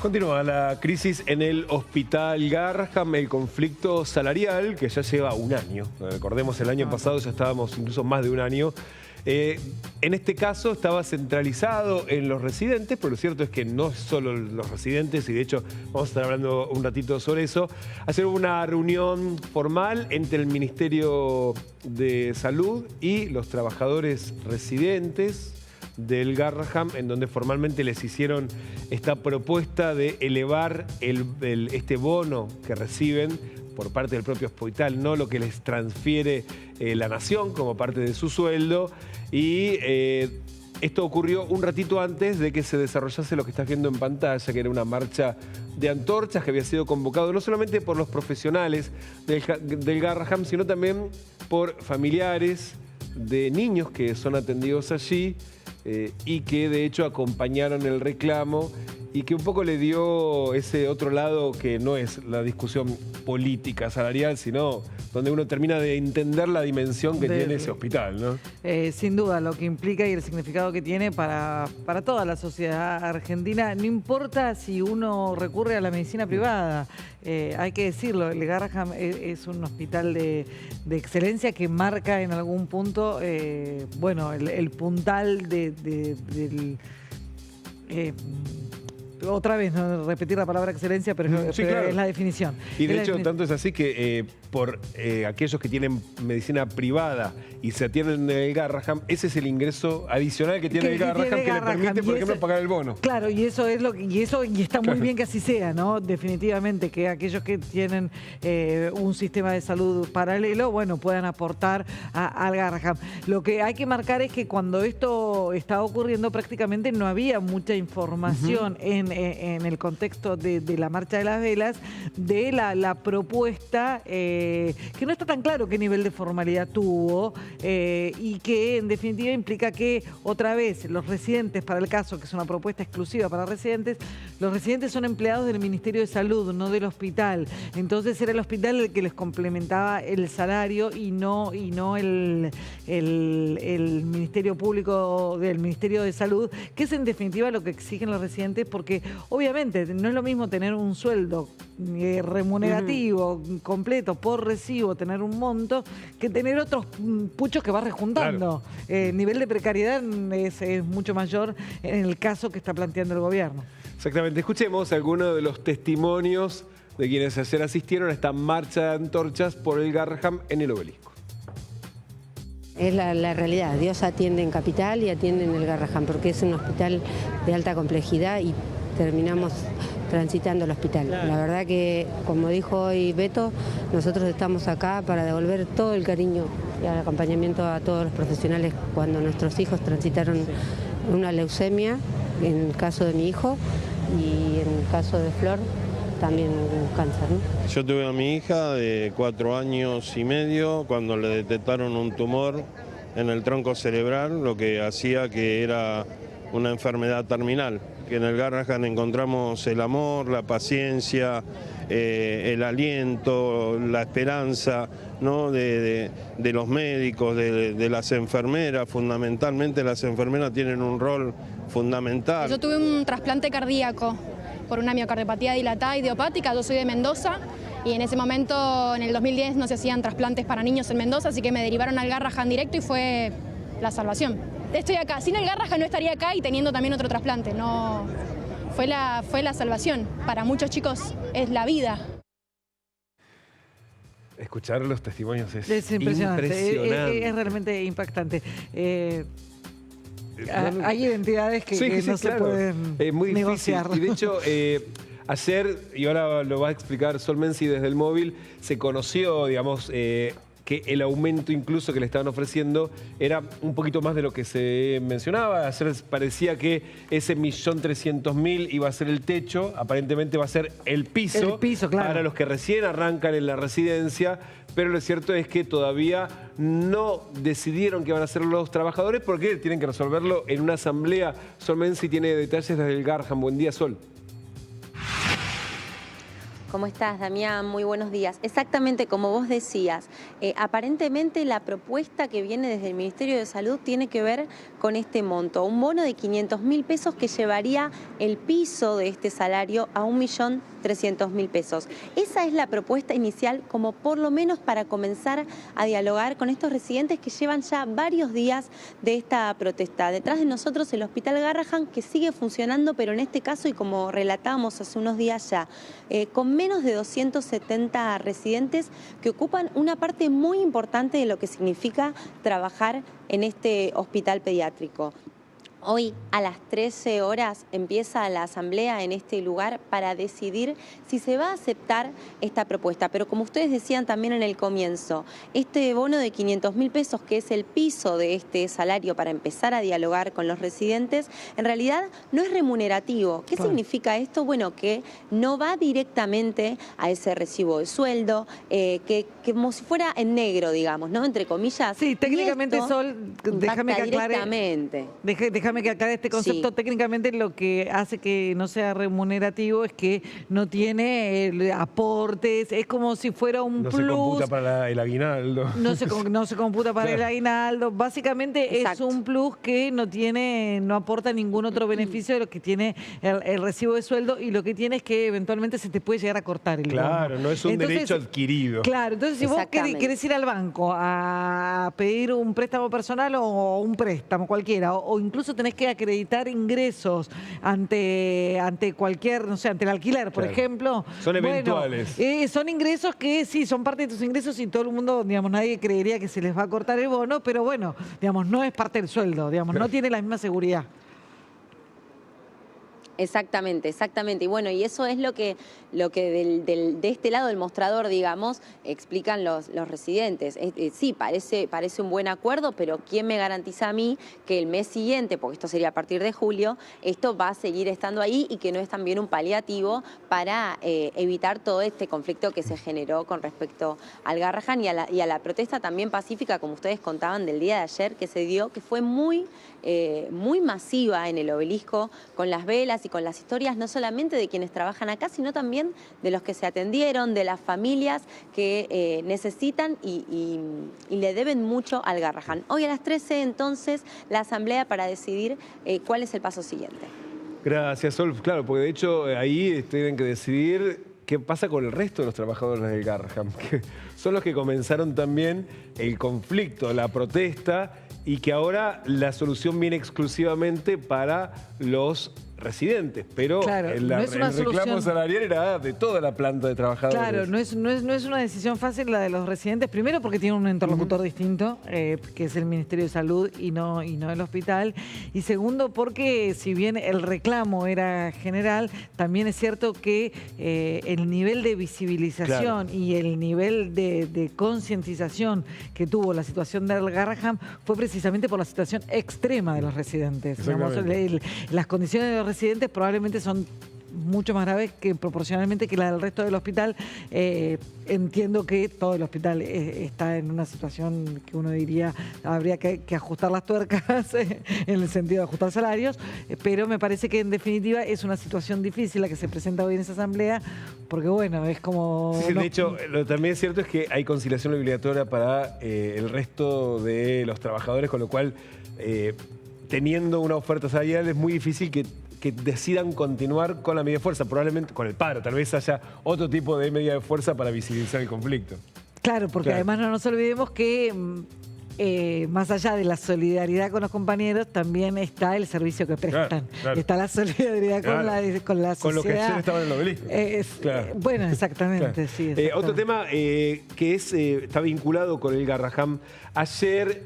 Continúa la crisis en el Hospital Garrahan, el conflicto salarial que ya lleva un año. Recordemos, el año pasado ya estábamos incluso más de un año. En este caso estaba centralizado en los residentes, pero lo cierto es que no es solo los residentes, y de hecho vamos a estar hablando un ratito sobre eso. Hacer una reunión formal entre el Ministerio de Salud y los trabajadores residentes del Garrahan, en donde formalmente les hicieron esta propuesta de elevar este bono que reciben por parte del propio hospital, no lo que les transfiere la nación como parte de su sueldo. Y esto ocurrió un ratito antes de que se desarrollase lo que estás viendo en pantalla, que era una marcha de antorchas que había sido convocado no solamente por los profesionales del Garrahan, sino también por familiares de niños que son atendidos allí, y que de hecho acompañaron el reclamo y que un poco le dio ese otro lado que no es la discusión política salarial, sino donde uno termina de entender la dimensión que tiene ese hospital, ¿no? Sin duda, lo que implica y el significado que tiene para toda la sociedad argentina. No importa si uno recurre a la medicina privada, hay que decirlo, el Garrahan es un hospital de excelencia que marca en algún punto, bueno, el puntal del... otra vez, no repetir la palabra excelencia, pero, sí, pero claro, es la definición. Y de hecho, tanto es así que por aquellos que tienen medicina privada y se atienden en el Garrahan, ese es el ingreso adicional que tiene el Garrahan, que le permite, por ejemplo, pagar el bono. Claro, y eso es y está muy bien que así sea, ¿no? Definitivamente, que aquellos que tienen un sistema de salud paralelo, bueno, puedan aportar al Garrahan. Lo que hay que marcar es que cuando esto estaba ocurriendo, prácticamente no había mucha información en el contexto de la Marcha de las Velas, de la propuesta, que no está tan claro qué nivel de formalidad tuvo, y que en definitiva implica que otra vez los residentes, para el caso que es una propuesta exclusiva para residentes, los residentes son empleados del Ministerio de Salud, no del hospital. Entonces era el hospital el que les complementaba el salario y no el Ministerio Público del Ministerio de Salud, que es en definitiva lo que exigen los residentes, porque obviamente no es lo mismo tener un sueldo remunerativo completo por recibo, tener un monto, que tener otros puchos que va rejuntando. Claro. El nivel de precariedad es mucho mayor en el caso que está planteando el gobierno. Exactamente. Escuchemos algunos de los testimonios de quienes ayer asistieron a esta marcha de antorchas por el Garrahan en el Obelisco. Es la realidad. Dios atiende en Capital y atiende en el Garrahan, porque es un hospital de alta complejidad y terminamos transitando el hospital. La verdad que, como dijo hoy Beto, nosotros estamos acá para devolver todo el cariño y el acompañamiento a todos los profesionales cuando nuestros hijos transitaron una leucemia, en el caso de mi hijo, y en el caso de Flor, también un cáncer, ¿no? Yo tuve a mi hija de 4 años y medio cuando le detectaron un tumor en el tronco cerebral, lo que hacía que era una enfermedad terminal. Que en el Garrahan encontramos el amor, la paciencia, el aliento, la esperanza, ¿no? de los médicos, de las enfermeras. Fundamentalmente las enfermeras tienen un rol fundamental. Yo tuve un trasplante cardíaco por una miocardiopatía dilatada idiopática. Yo soy de Mendoza y en ese momento, en el 2010, no se hacían trasplantes para niños en Mendoza, así que me derivaron al Garrahan directo y fue la salvación. Estoy acá, sin el Garrahan no estaría acá y teniendo también otro trasplante. No, fue la salvación. Para muchos chicos es la vida. Escuchar los testimonios es impresionante. Es realmente impactante. Hay identidades que no se pueden muy negociar. Difícil. Y de hecho, ayer, y ahora lo va a explicar Sol Menzi desde el móvil, se conoció, digamos, que el aumento incluso que le estaban ofreciendo era un poquito más de lo que se mencionaba. Ayer parecía que ese 1.300.000 iba a ser el techo, aparentemente va a ser el piso, claro, para los que recién arrancan en la residencia, pero lo cierto es que todavía no decidieron qué van a hacer los trabajadores porque tienen que resolverlo en una asamblea. Sol Menzi tiene detalles desde el Garrahan. Buen día, Sol. ¿Cómo estás, Damián? Muy buenos días. Exactamente como vos decías, aparentemente la propuesta que viene desde el Ministerio de Salud tiene que ver con este monto, un bono de 500.000 pesos que llevaría el piso de este salario a 1.300.000 pesos. Esa es la propuesta inicial, como por lo menos para comenzar a dialogar con estos residentes que llevan ya varios días de esta protesta. Detrás de nosotros el Hospital Garrahan, que sigue funcionando, pero en este caso, y como relatábamos hace unos días ya, con menos de 270 residentes que ocupan una parte muy importante de lo que significa trabajar en este hospital pediátrico. Hoy a las 13 horas empieza la asamblea en este lugar para decidir si se va a aceptar esta propuesta. Pero como ustedes decían también en el comienzo, este bono de 500.000 pesos, que es el piso de este salario para empezar a dialogar con los residentes, en realidad no es remunerativo. ¿Qué significa esto? Bueno, que no va directamente a ese recibo de sueldo, que como si fuera en negro, digamos, ¿no? Entre comillas. Sí, técnicamente, Sol, déjame que aclare. Directamente. Déjame que aclare este concepto. Sí. Técnicamente lo que hace que no sea remunerativo es que no tiene aportes, es como si fuera un plus. No se computa para el aguinaldo. No se computa para el aguinaldo. Básicamente Exacto. Es un plus que no aporta ningún otro beneficio de lo que tiene el recibo de sueldo, y lo que tiene es que eventualmente se te puede llegar a cortar el Claro, bono. No es un derecho adquirido. Claro, entonces si vos querés ir al banco a pedir un préstamo personal o un préstamo cualquiera, o incluso tenés que acreditar ingresos ante cualquier, no sé, ante el alquiler, por ejemplo. Son eventuales. Bueno, son ingresos que sí, son parte de tus ingresos, y todo el mundo, digamos, nadie creería que se les va a cortar el bono, pero bueno, digamos, no es parte del sueldo, digamos, no tiene la misma seguridad. Exactamente, exactamente. Y bueno, y eso es lo que de este lado del mostrador, digamos, explican los residentes. Sí, parece un buen acuerdo, pero ¿quién me garantiza a mí que el mes siguiente, porque esto sería a partir de julio, esto va a seguir estando ahí y que no es también un paliativo para evitar todo este conflicto que se generó con respecto al Garrahan y a la protesta también pacífica, como ustedes contaban, del día de ayer que se dio, que fue muy masiva en el Obelisco, con las velas y con las historias no solamente de quienes trabajan acá, sino también de los que se atendieron, de las familias que necesitan y le deben mucho al Garrahan. Hoy a las 13 entonces la asamblea para decidir cuál es el paso siguiente. Gracias, Sol. Claro, porque de hecho ahí tienen que decidir qué pasa con el resto de los trabajadores del Garrahan, que son los que comenzaron también el conflicto, la protesta, y que ahora la solución viene exclusivamente para los residentes, pero claro, el reclamo salarial era de toda la planta de trabajadores. Claro, no es una decisión fácil la de los residentes, primero porque tienen un interlocutor distinto, que es el Ministerio de Salud y no el hospital, y segundo porque si bien el reclamo era general, también es cierto que el nivel de visibilización y el nivel de concientización que tuvo la situación del Garrahan fue precisamente por la situación extrema de los residentes. Digamos, las condiciones de los residentes probablemente son mucho más graves proporcionalmente que la del resto del hospital. Entiendo que todo el hospital está en una situación que uno diría habría que ajustar las tuercas en el sentido de ajustar salarios, pero me parece que en definitiva es una situación difícil la que se presenta hoy en esa asamblea, porque bueno, es como... Sí, de hecho, lo también es cierto es que hay conciliación obligatoria para el resto de los trabajadores, con lo cual teniendo una oferta salarial es muy difícil que decidan continuar con la medida de fuerza, probablemente con el paro. Tal vez haya otro tipo de medida de fuerza para visibilizar el conflicto. Claro, porque además no nos olvidemos que más allá de la solidaridad con los compañeros, también está el servicio que prestan. Claro. Está la solidaridad con la sociedad. Con los que ayer estaban en el Obelisco. Bueno, exactamente. Sí, otro tema que está vinculado con el Garrahan. Ayer...